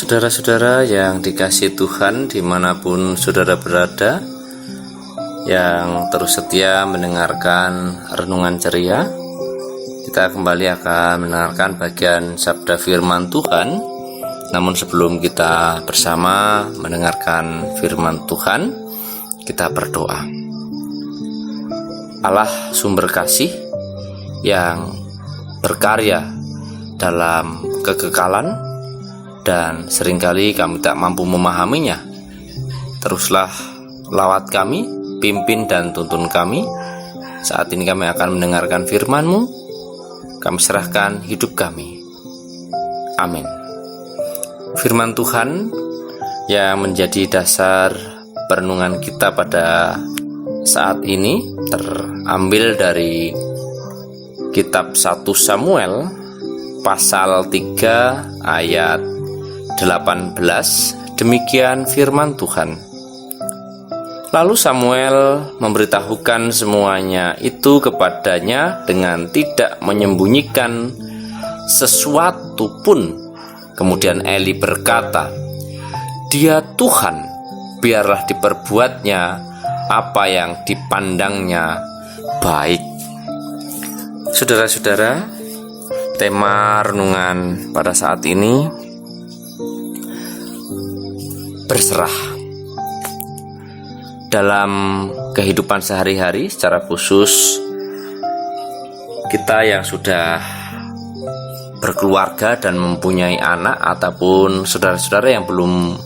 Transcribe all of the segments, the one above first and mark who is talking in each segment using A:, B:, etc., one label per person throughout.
A: Saudara-saudara yang dikasihi Tuhan dimanapun saudara berada, yang terus setia mendengarkan renungan ceria, kita kembali akan mendengarkan bagian sabda firman Tuhan. Namun sebelum kita bersama mendengarkan firman Tuhan, kita berdoa. Allah sumber kasih yang berkarya dalam kekekalan dan seringkali kami tak mampu memahaminya, teruslah lawat kami, pimpin dan tuntun kami. Saat ini kami akan mendengarkan firman-Mu, kami serahkan hidup kami. Amin. Firman Tuhan yang menjadi dasar perenungan kita pada saat ini terambil dari kitab 1 Samuel pasal 3 ayat 18. Demikian firman Tuhan. Lalu Samuel memberitahukan semuanya itu kepadanya dengan tidak menyembunyikan sesuatu pun. Kemudian Eli berkata, "Dia Tuhan, biarlah diperbuatnya apa yang dipandangnya baik." Saudara-saudara, tema renungan pada saat ini berserah. Dalam kehidupan sehari-hari, secara khusus kita yang sudah berkeluarga dan mempunyai anak, ataupun saudara-saudara yang belum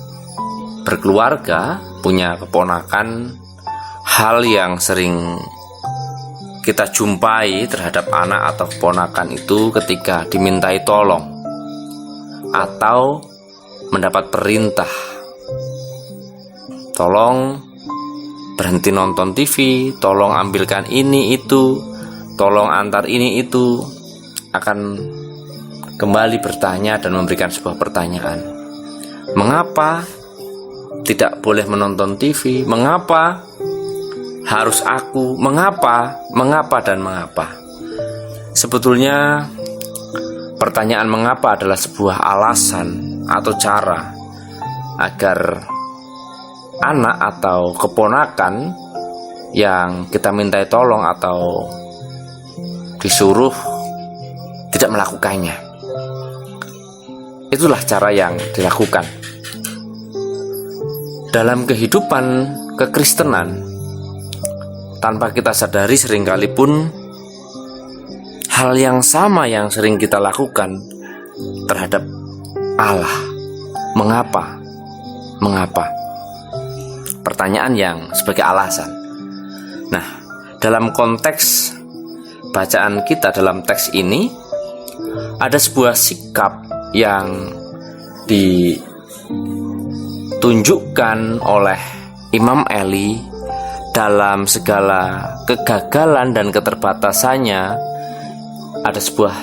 A: berkeluarga, punya keponakan, hal yang sering kita jumpai terhadap anak atau keponakan itu ketika dimintai tolong atau mendapat perintah, tolong berhenti nonton TV, tolong ambilkan ini itu, tolong antar ini itu, akan kembali bertanya dan memberikan sebuah pertanyaan. Mengapa tidak boleh menonton TV? Mengapa harus aku? Mengapa dan mengapa? Sebetulnya pertanyaan mengapa adalah sebuah alasan atau cara agar anak atau keponakan yang kita mintai tolong atau disuruh tidak melakukannya. Itulah cara yang dilakukan. Dalam kehidupan kekristenan, tanpa kita sadari seringkali pun hal yang sama yang sering kita lakukan terhadap Allah. Mengapa? Pertanyaan yang sebagai alasan. Nah, dalam konteks bacaan kita dalam teks ini, ada sebuah sikap yang ditunjukkan oleh Imam Eli dalam segala kegagalan dan keterbatasannya. Ada sebuah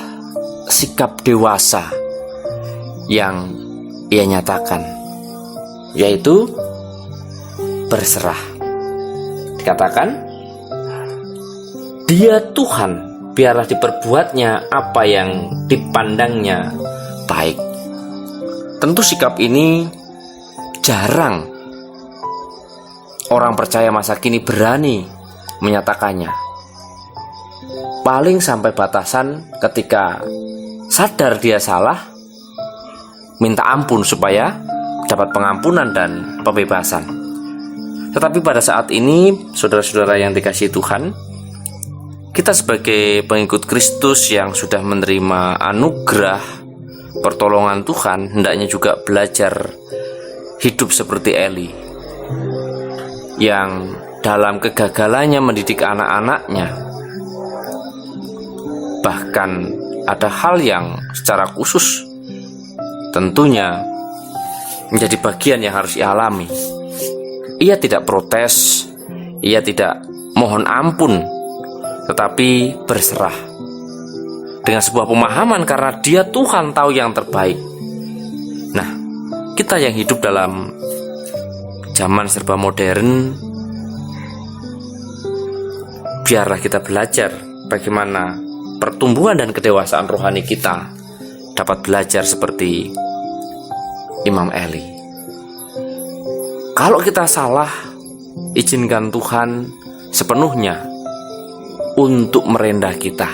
A: sikap dewasa yang ia nyatakan, yaitu berserah. Dikatakan, "Dia Tuhan, biarlah diperbuatnya apa yang dipandangnya baik." Tentu sikap ini jarang orang percaya masa kini berani menyatakannya. Paling sampai batasan ketika sadar dia salah, minta ampun supaya dapat pengampunan dan pembebasan. Tetapi pada saat ini, saudara-saudara yang dikasihi Tuhan, kita sebagai pengikut Kristus yang sudah menerima anugerah pertolongan Tuhan, hendaknya juga belajar hidup seperti Eli, yang dalam kegagalannya mendidik anak-anaknya, bahkan ada hal yang secara khusus tentunya menjadi bagian yang harus dialami. Ia tidak protes, ia tidak mohon ampun, tetapi berserah dengan sebuah pemahaman karena dia Tuhan tahu yang terbaik. Nah, kita yang hidup dalam zaman serba modern, biarlah kita belajar bagaimana pertumbuhan dan kedewasaan rohani kita dapat belajar seperti Imam Eli. Kalau kita salah, izinkan Tuhan sepenuhnya untuk merendah kita.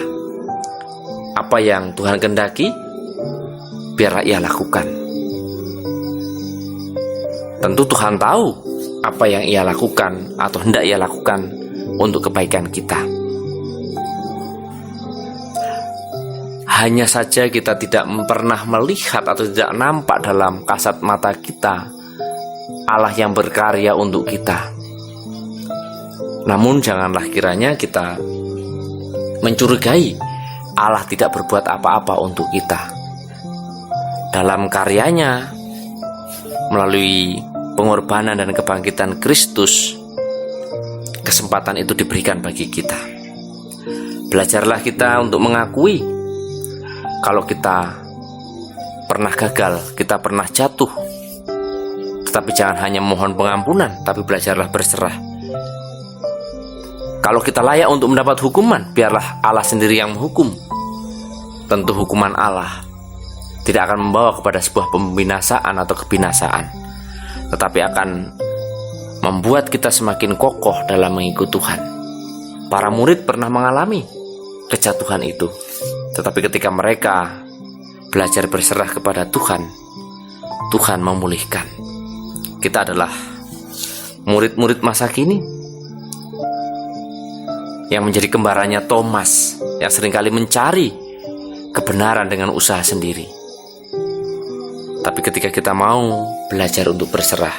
A: Apa yang Tuhan kehendaki, biarlah Ia lakukan. Tentu Tuhan tahu apa yang Ia lakukan atau hendak Ia lakukan untuk kebaikan kita. Hanya saja kita tidak pernah melihat atau tidak nampak dalam kasat mata kita Allah yang berkarya untuk kita. Namun janganlah kiranya kita mencurigai Allah tidak berbuat apa-apa untuk kita. Dalam karyanya, melalui pengorbanan dan kebangkitan Kristus, kesempatan itu diberikan bagi kita. Belajarlah kita untuk mengakui kalau kita pernah gagal, kita pernah jatuh. Tetapi jangan hanya mohon pengampunan, tapi belajarlah berserah. Kalau kita layak untuk mendapat hukuman, biarlah Allah sendiri yang menghukum. Tentu hukuman Allah tidak akan membawa kepada sebuah pembinasaan atau kebinasaan, tetapi akan membuat kita semakin kokoh dalam mengikut Tuhan. Para murid pernah mengalami kejatuhan itu, tetapi ketika mereka belajar berserah kepada Tuhan, Tuhan memulihkan. Kita adalah murid-murid masa kini yang menjadi kembarannya Thomas, yang seringkali mencari kebenaran dengan usaha sendiri. Tapi ketika kita mau belajar untuk berserah,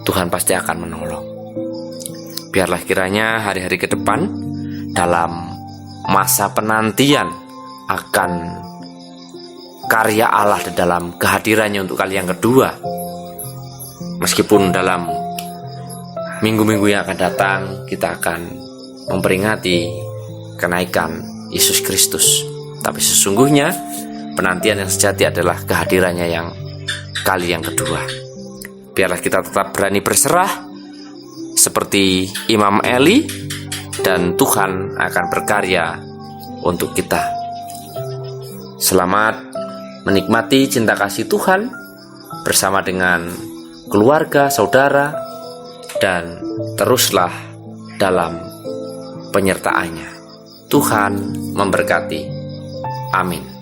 A: Tuhan pasti akan menolong. Biarlah kiranya hari-hari ke depan dalam masa penantian akan karya Allah di dalam kehadirannya untuk kali yang kedua, meskipun dalam minggu-minggu yang akan datang kita akan memperingati kenaikan Yesus Kristus, tapi sesungguhnya penantian yang sejati adalah kehadirannya yang kali yang kedua. Biarlah kita tetap berani berserah seperti Imam Eli, dan Tuhan akan berkarya untuk kita. Selamat menikmati cinta kasih Tuhan bersama dengan keluarga, saudara, dan teruslah dalam penyertaannya. Tuhan memberkati. Amin.